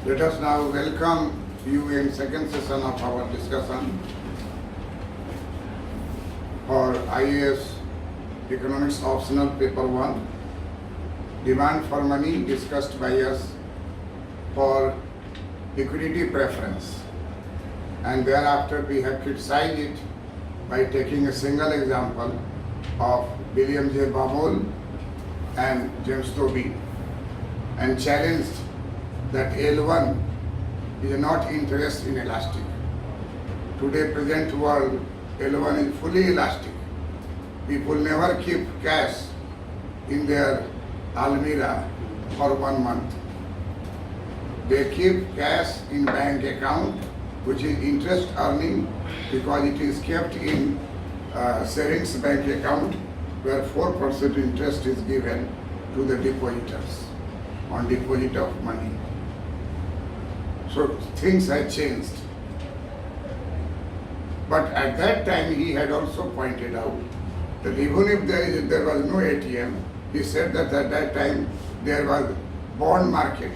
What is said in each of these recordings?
Let us now welcome you in second session of our discussion for IAS Economics Optional Paper 1, Demand for Money, discussed by us for liquidity preference, and thereafter we have criticized it by taking a single example of William J. Baumol and James Tobin and challenged that L1 is not interest in elastic. Today present world, L1 is fully elastic. People never keep cash in their almirah for 1 month. They keep cash in bank account, which is interest earning because it is kept in savings bank account where 4% interest is given to the depositors on deposit of money. So things have changed. But at that time he had also pointed out that even if there was no ATM, he said that at that time there was bond market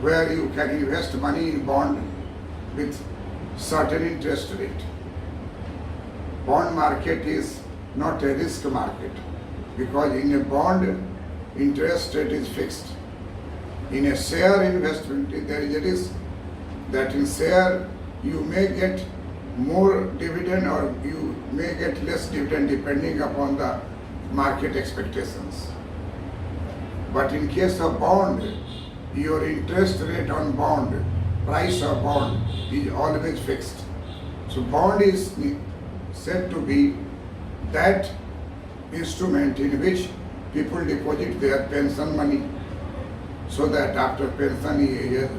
where you can invest money in bond with certain interest rate. Bond market is not a risk market because in a bond interest rate is fixed. In a share investment there is a risk that in share you may get more dividend or you may get less dividend depending upon the market expectations. But in case of bond, your interest rate on bond, price of bond is always fixed. So bond is said to be that instrument in which people deposit their pension money so that after pension he has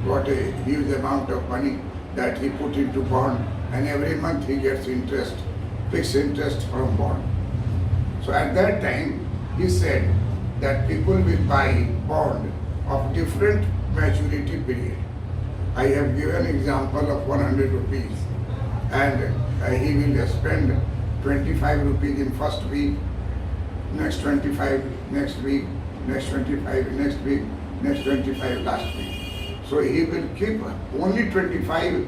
got a huge amount of money that he put into bond and every month he gets interest, fixed interest from bond. So at that time he said that people will buy bond of different maturity period. I have given example of 100 rupees and he will spend 25 rupees in first week, next 25 next week, next 25 next week, next 25 last week. So he will keep only 25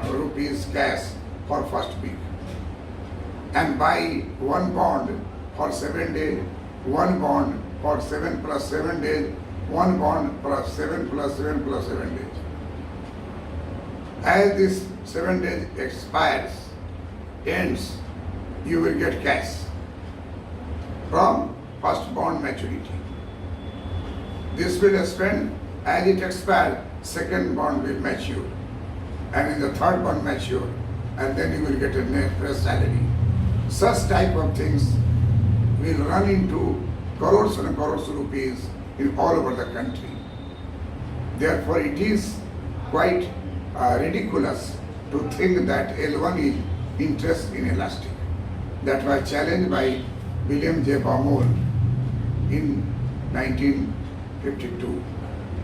rupees cash for first week and buy one bond for 7 days, one bond for 7 plus 7 days, one bond plus 7 plus 7 plus 7 days. As this 7 days expires, ends, you will get cash from first bond maturity. This will spend as it expires, second bond will mature and in the third bond mature and then you will get a net fresh salary. Such type of things will run into crores and crores of rupees in all over the country. Therefore it is quite ridiculous to think that L1 is interest in elastic. That was challenged by William J. Baumol in 1952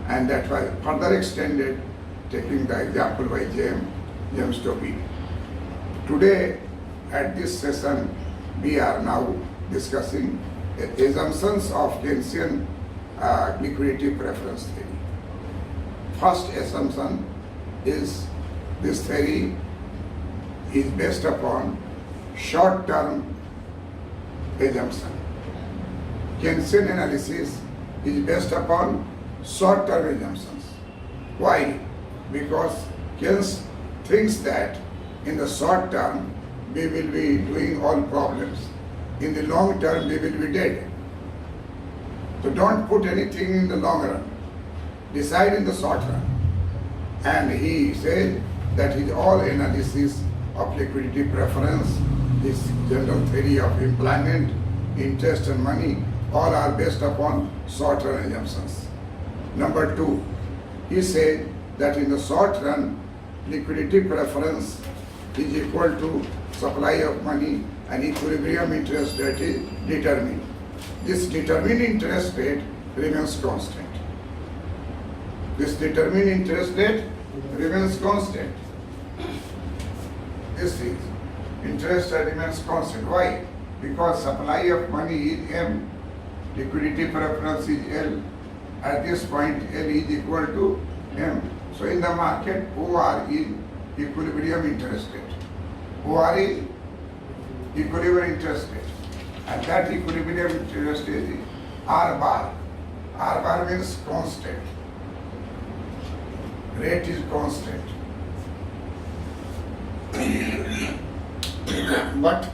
and that was further extended taking the example by James Tobin. Today at this session we are now discussing assumptions of Keynesian liquidity preference theory. First assumption is this theory is based upon short-term assumption. Keynesian analysis is based upon short-term assumptions. Why? Because Keynes thinks that in the short term we will be doing all problems. In the long term we will be dead. So don't put anything in the long run. Decide in the short run. And he said that his all analysis of liquidity preference, this general theory of employment, interest and money, all are based upon short-term assumptions. Number two, he said that in the short run, liquidity preference is equal to supply of money and equilibrium interest rate is determined. This determined interest rate remains constant. This determined interest rate remains constant. This is interest rate remains constant. Why? Because supply of money is M, liquidity preference is L, At this point, L is equal to M. So in the market, OR is equilibrium interest rate. OR is equilibrium interest rate. And that equilibrium interest rate is R bar. R bar means constant. Rate is constant. But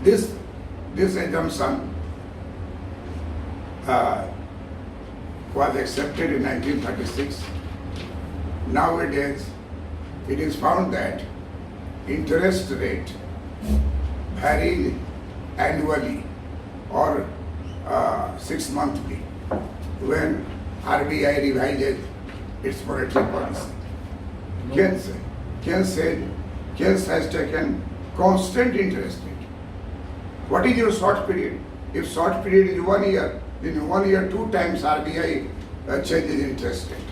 this assumption was accepted in 1936. Nowadays, it is found that interest rate varies annually or 6 monthly when RBI revises its monetary policy. Keynes has taken constant interest rate. What is your short period? If short period is 1 year, in 1 year 2 times RBI changes interest rate.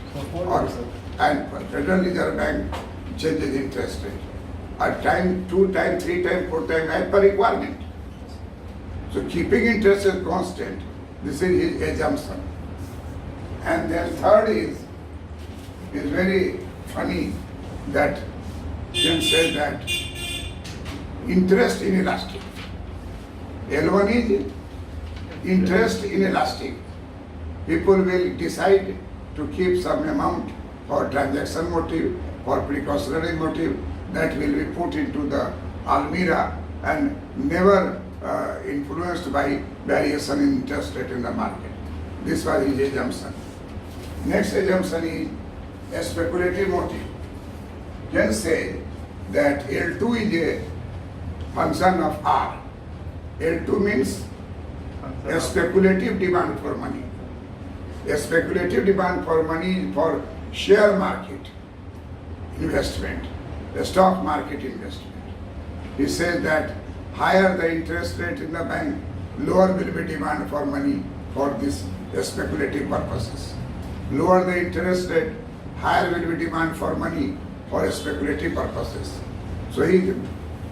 And Federal Reserve Bank changes interest rate. At time 2 times, 3 times, 4 times as per requirement. So keeping interest rate constant, this is his assumption. And then third is very funny that Keynes said that interest inelastic. L1 is interest inelastic. People will decide to keep some amount for transaction motive or precautionary motive that will be put into the almirah and never influenced by variation in interest rate in the market. This was his assumption. Next assumption is a speculative motive. Keynes said that L2 is a function of R. L2 means a speculative demand for money. A speculative demand for money for share market investment, the stock market investment. He says that higher the interest rate in the bank, lower will be demand for money for this speculative purposes. Lower the interest rate, higher will be demand for money for speculative purposes. So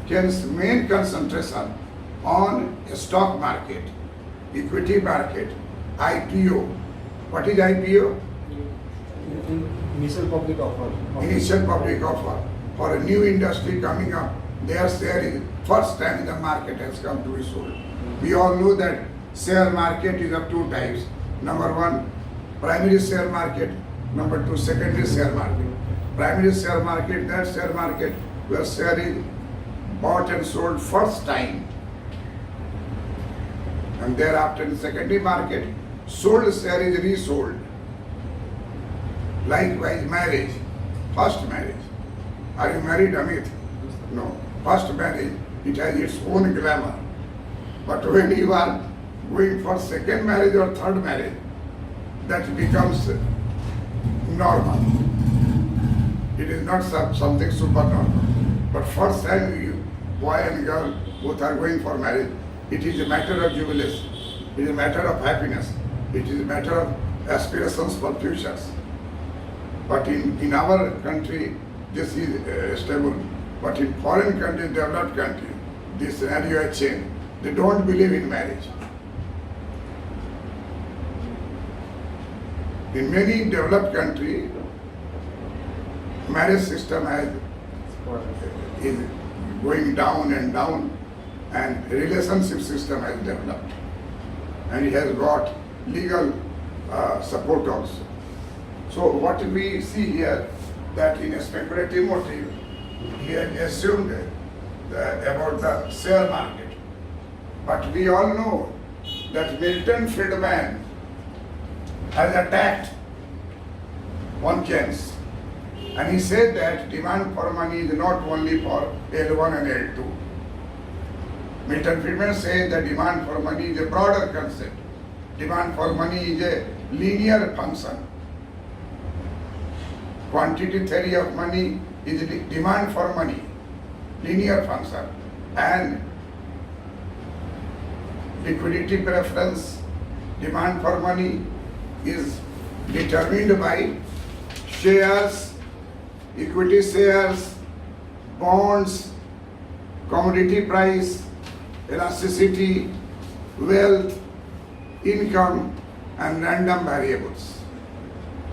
Keynes' main concentration on stock market, equity market, IPO. What is IPO? Initial public offer. Initial public offer for a new industry coming up. Their share is first time the market has come to be sold. We all know that share market is of 2 types. Number 1, primary share market. Number 2, secondary share market. Primary share market, that share market where share is bought and sold first time. And thereafter in the secondary market, sold share is resold. Likewise, marriage, first marriage. Are you married, Amit? No. First marriage, it has its own glamour. But when you are going for second marriage or third marriage, that becomes normal. It is not something super normal. But first time you, boy and girl, both are going for marriage, it is a matter of jubilation. It is a matter of happiness. It is a matter of aspirations for futures. But in our country, this is stable. But in foreign countries, developed countries, this scenario has changed. They don't believe in marriage. In many developed countries, marriage system is going down, and relationship system has developed. And it has got legal support also. So what we see here, that in a speculative motive, he had assumed about the share market. But we all know that Milton Friedman has attacked on Keynes. And he said that demand for money is not only for L1 and L2. Milton Friedman said that demand for money is a broader concept. Demand for money is a linear function. Quantity theory of money is demand for money, linear function. And liquidity preference, demand for money is determined by shares, equity shares, bonds, commodity price, elasticity, wealth, income, and random variables.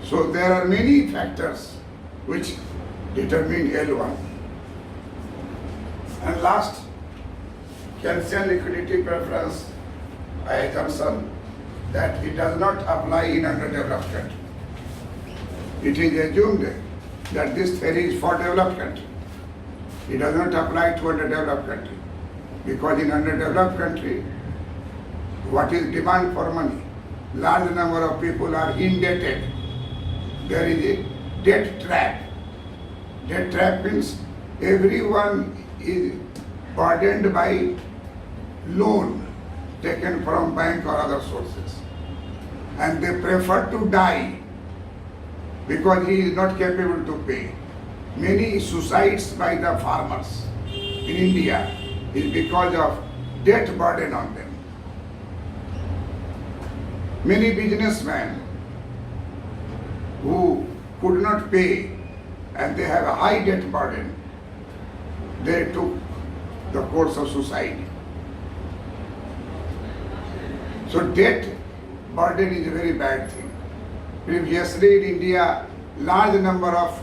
So there are many factors which determine L1. And last, Keynesian liquidity preference assumption that it does not apply in underdeveloped country. It is assumed that this theory is for developed country. It does not apply to underdeveloped country, because in underdeveloped country, what is demand for money? Large number of people are indebted. There is a debt trap. Debt trap means everyone is burdened by loan taken from bank or other sources, and they prefer to die because he is not capable to pay. Many suicides by the farmers in India is because of debt burden on them. Many businessmen who could not pay and they have a high debt burden, they took the course of suicide. So debt burden is a very bad thing. Previously in India, large number of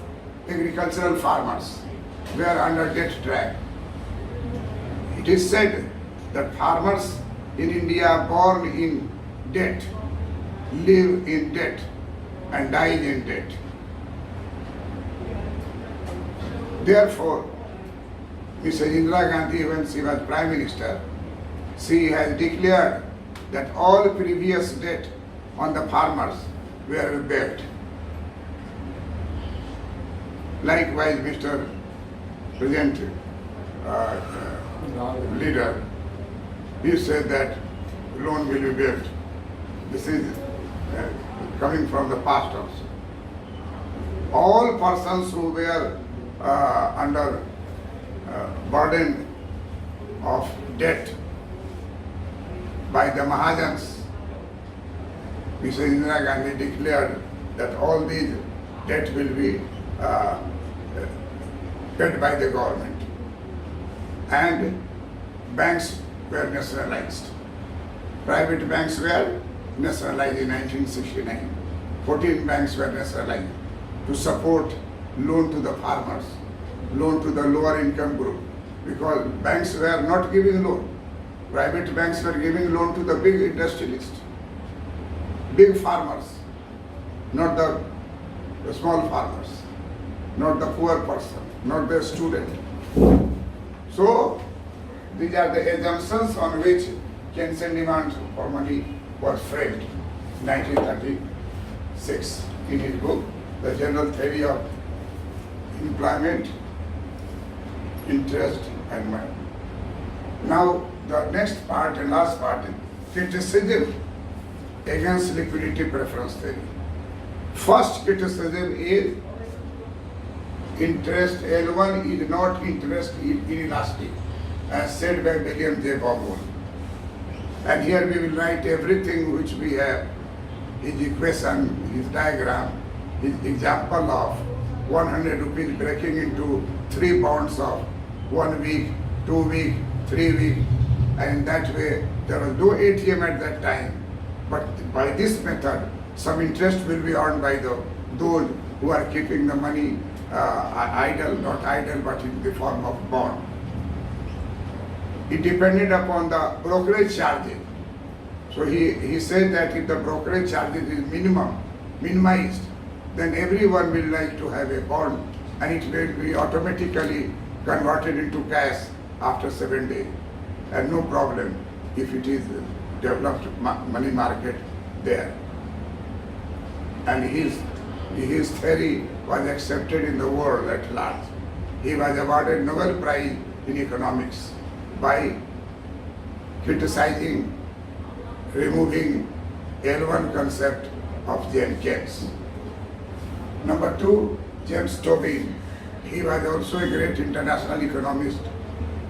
agricultural farmers were under debt trap. It is said that farmers in India born in debt, live in debt and die in debt. Therefore, Mrs. Indira Gandhi, when she was Prime Minister, she has declared that all previous debt on the farmers were waived. Likewise, Mr. Present leader, he said that loan will be waived. This is coming from the past also. All persons who were under burden of debt by the Mahajans, Mrs. Indira Gandhi declared that all these debt will be paid by the government, and banks were nationalized. Private banks were nationalized in 1969. 14 banks were nationalized to support loan to the farmers, loan to the lower income group, because banks were not giving loan. Private banks were giving loan to the big industrialists, big farmers, not the small farmers, not the poor person, not the student. So these are the assumptions on which Keynesian demand for money was framed in 1936 in his book, The General Theory of Employment, Interest and Money. Now the next part and last part is criticism against liquidity preference theory. First criticism is interest L1 is not interest inelastic, as said by William J. Bogle. And here we will write everything which we have, his equation, his diagram, his example of 100 rupees breaking into 3 bonds of 1 week, 2 week, 3 week, and in that way there was no ATM at that time. But by this method, some interest will be earned by those who are keeping the money idle, not idle, but in the form of bond. It depended upon the brokerage charges. So he said that if the brokerage charges is minimized, then everyone will like to have a bond, and it will be automatically converted into cash after 7 days, and no problem if it is developed money market there. And his theory was accepted in the world at large. He was awarded Nobel Prize in economics by criticizing, removing L1 concept of Keynes. Number 2, James Tobin. He was also a great international economist.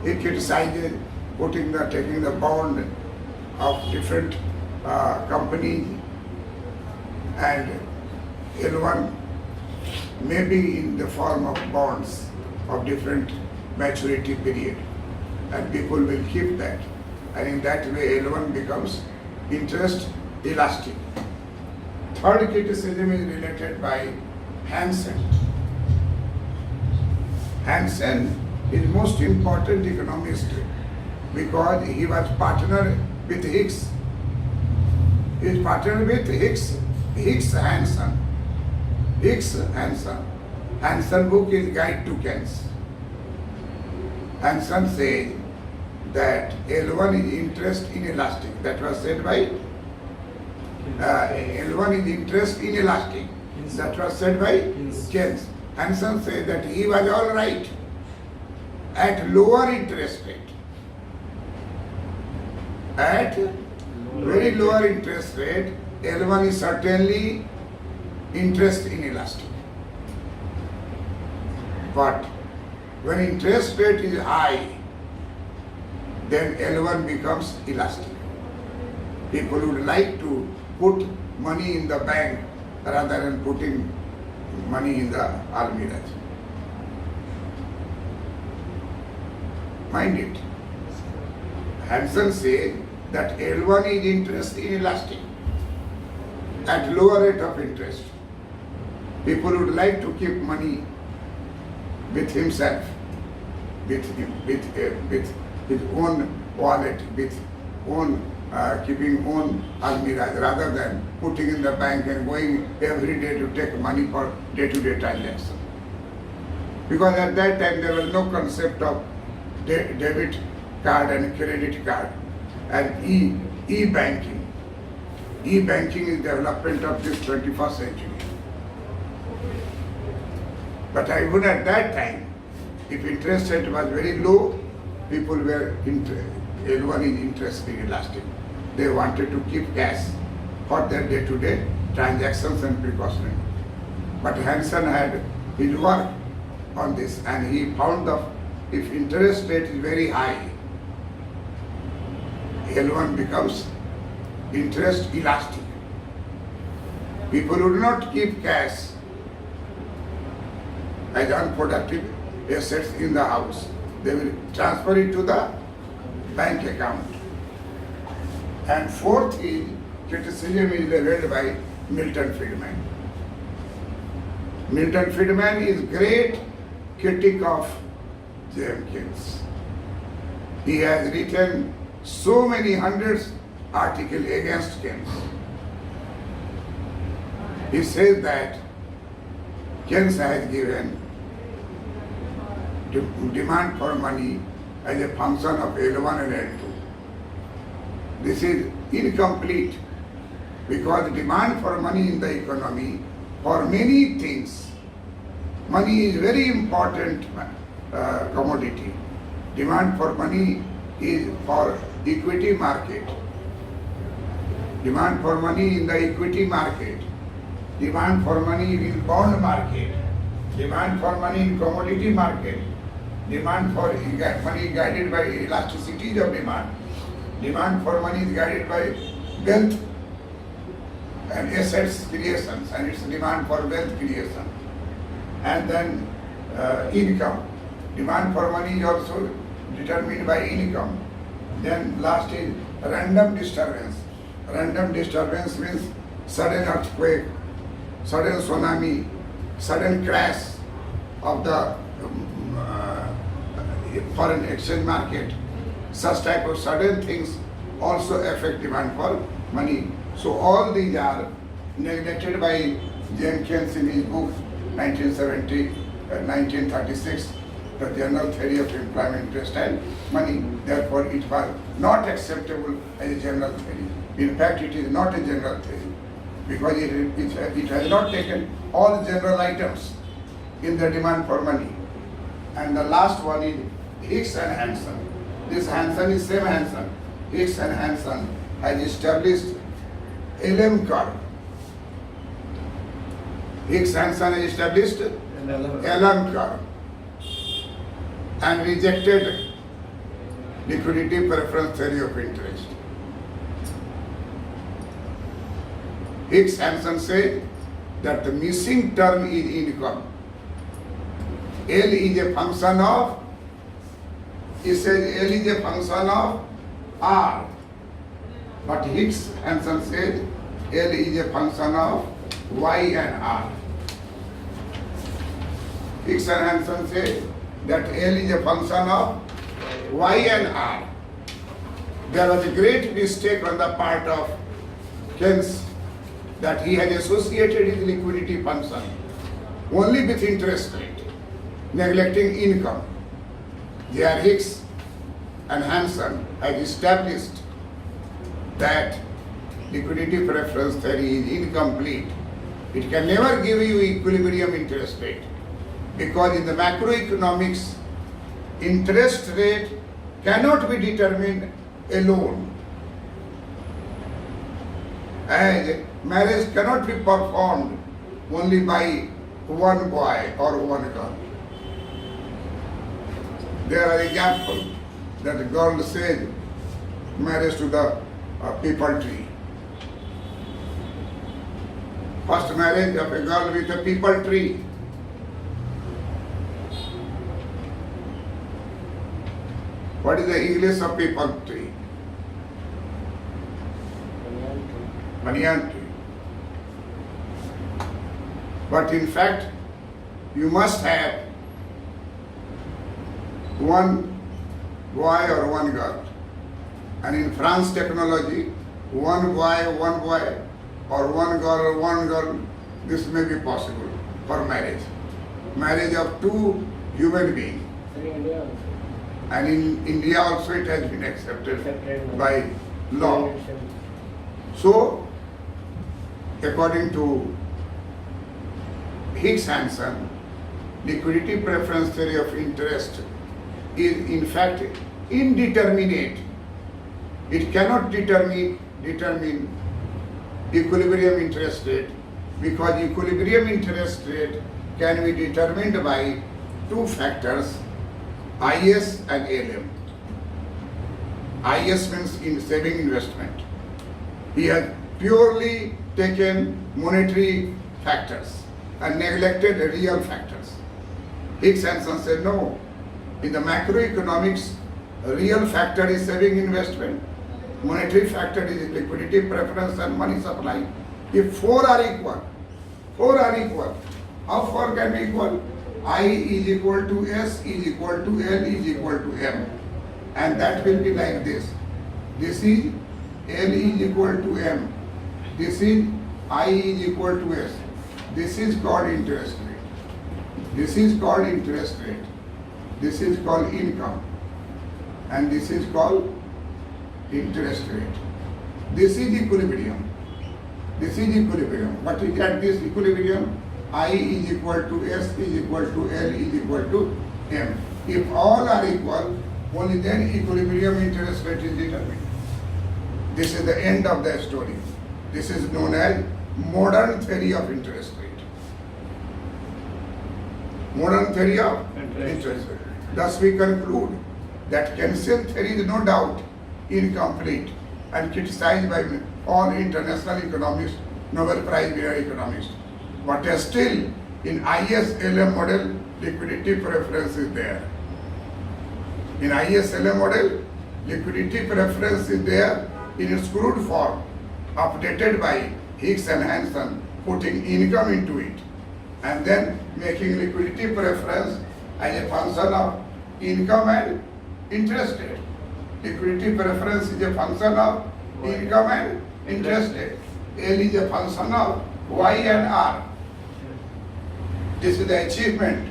He criticized taking the bond of different companies, and L1 may be in the form of bonds of different maturity period, and people will keep that, and in that way L1 becomes interest elastic. third criticism is related by Hansen. Hansen is most important economist because he was partner with Hicks. He is partner with Hansen. Hansen book is Guide to Keynes. Hansen says that L1 is interest inelastic. That was said by L1 is interest inelastic. That was said by Keynes. Hansen said that he was all right at lower interest rate. At very lower interest rate, L1 is certainly interest inelastic. But when interest rate is high, then L1 becomes elastic. People would like to put money in the bank rather than putting money in the almirah. Mind it. Hansen says that L1 is interest inelastic at lower rate of interest. People would like to keep money with himself, with his own wallet, with own keeping own almirah rather than putting in the bank and going every day to take money for day-to-day transaction. Because at that time there was no concept of debit card and credit card and e-banking. E-banking is development of this 21st century. But even at that time, if interest rate was very low, people were L1 is interest inelastic. They wanted to keep cash for their day-to-day transactions and precautionary. But Hansen had his work on this and he found that if interest rate is very high, L1 becomes interest elastic. People would not keep cash as unproductive assets in the house. They will transfer it to the bank account. And fourth is criticism is led by Milton Friedman. Milton Friedman is great critic of Keynes. He has written so many hundreds articles against Keynes. He says that Keynes has given demand for money as a function of L1 and L2. This is incomplete because demand for money in the economy for many things. Money is very important commodity. Demand for money is for equity market. Demand for money in the equity market. Demand for money in bond market. Demand for money in commodity market. Demand for money guided by elasticity of demand. Demand for money is guided by wealth and assets creations, and it's demand for wealth creation. And then income. Demand for money is also determined by income. Then last is random disturbance. Random disturbance means sudden earthquake, sudden tsunami, sudden crash of the foreign exchange market. Such type of sudden things also affect demand for money. So all these are neglected by Keynes in his book 1936, The General Theory of Employment, Interest and Money. Therefore, it was not acceptable as a general theory. In fact, it is not a general theory because it has not taken all general items in the demand for money. And the last one is Hicks and Hansen. This Hansen is same Hansen. Hicks and Hansen has established LM curve. Hicks Hansen has established LM curve and rejected liquidity preference theory of interest. Hicks Hansen said that the missing term is income. L is a function of, he says L is a function of R. But Hicks Hansen said L is a function of y and r. Higgs and Hansen say that L is a function of y and r. There was a great mistake on the part of Keynes that he had associated his liquidity function only with interest rate, neglecting income. There Higgs and Hansen had established that liquidity preference theory is incomplete. It can never give you equilibrium interest rate because in the macroeconomics, interest rate cannot be determined alone. And marriage cannot be performed only by one boy or one girl. There are examples that a girl says marriage to the people tree. First marriage of a girl with a people tree. What is the English of people tree? Banyan tree. But in fact, you must have one boy or one girl. And in France technology, one boy, or one girl, this may be possible for marriage. Marriage of two human beings. And in India also it has been accepted by law. So, according to Higgs Hansen, liquidity preference theory of interest is in fact indeterminate. It cannot determine equilibrium interest rate because equilibrium interest rate can be determined by two factors, IS and LM. IS means in saving investment. He has purely taken monetary factors and neglected real factors. Higgs Hansen said no. In the macroeconomics, real factor is saving investment. Monetary factor is liquidity preference and money supply. If four are equal, how four can be equal? I is equal to S is equal to L is equal to M. And that will be like this. This is L is equal to M. This is I is equal to S. This is called interest rate. This is called interest rate. This is called income. And this is called interest rate. This is equilibrium. This is equilibrium. What is at this equilibrium? I is equal to S is equal to L is equal to M. If all are equal, only then equilibrium interest rate is determined. This is the end of the story. This is known as modern theory of interest rate. Modern theory of interest rate. Thus we conclude that Keynesian theory is no doubt incomplete and criticized by all international economists, Nobel Prize winner economists. But still, in ISLM model, liquidity preference is there. In ISLM model, liquidity preference is there in its crude form, updated by Higgs and Hansen, putting income into it, and then making liquidity preference as a function of income and interest rate. Liquidity preference is a function of income and interest rate. L is a function of Y and R. This is the achievement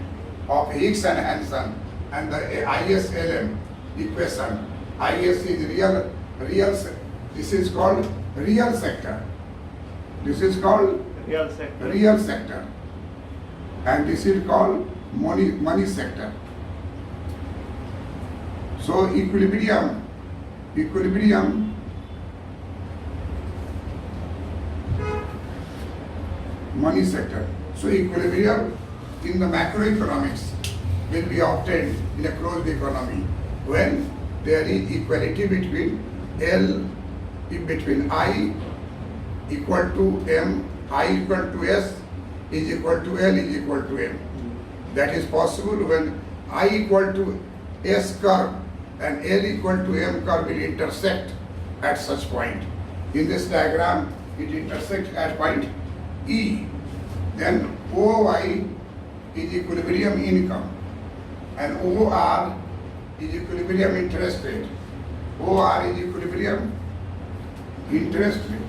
of Higgs and Hansen and the ISLM equation. IS is real. This is called real sector. This is called real sector. And this is called money sector. So equilibrium, money sector. So equilibrium in the macroeconomics will be obtained in a closed economy when there is equality between between I equal to M, I equal to S is equal to L is equal to M. That is possible when I equal to S curve and L equal to M curve will intersect at such point. In this diagram, it intersects at point E. Then OY is equilibrium income and OR is equilibrium interest rate. OR is equilibrium interest rate.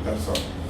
That's all.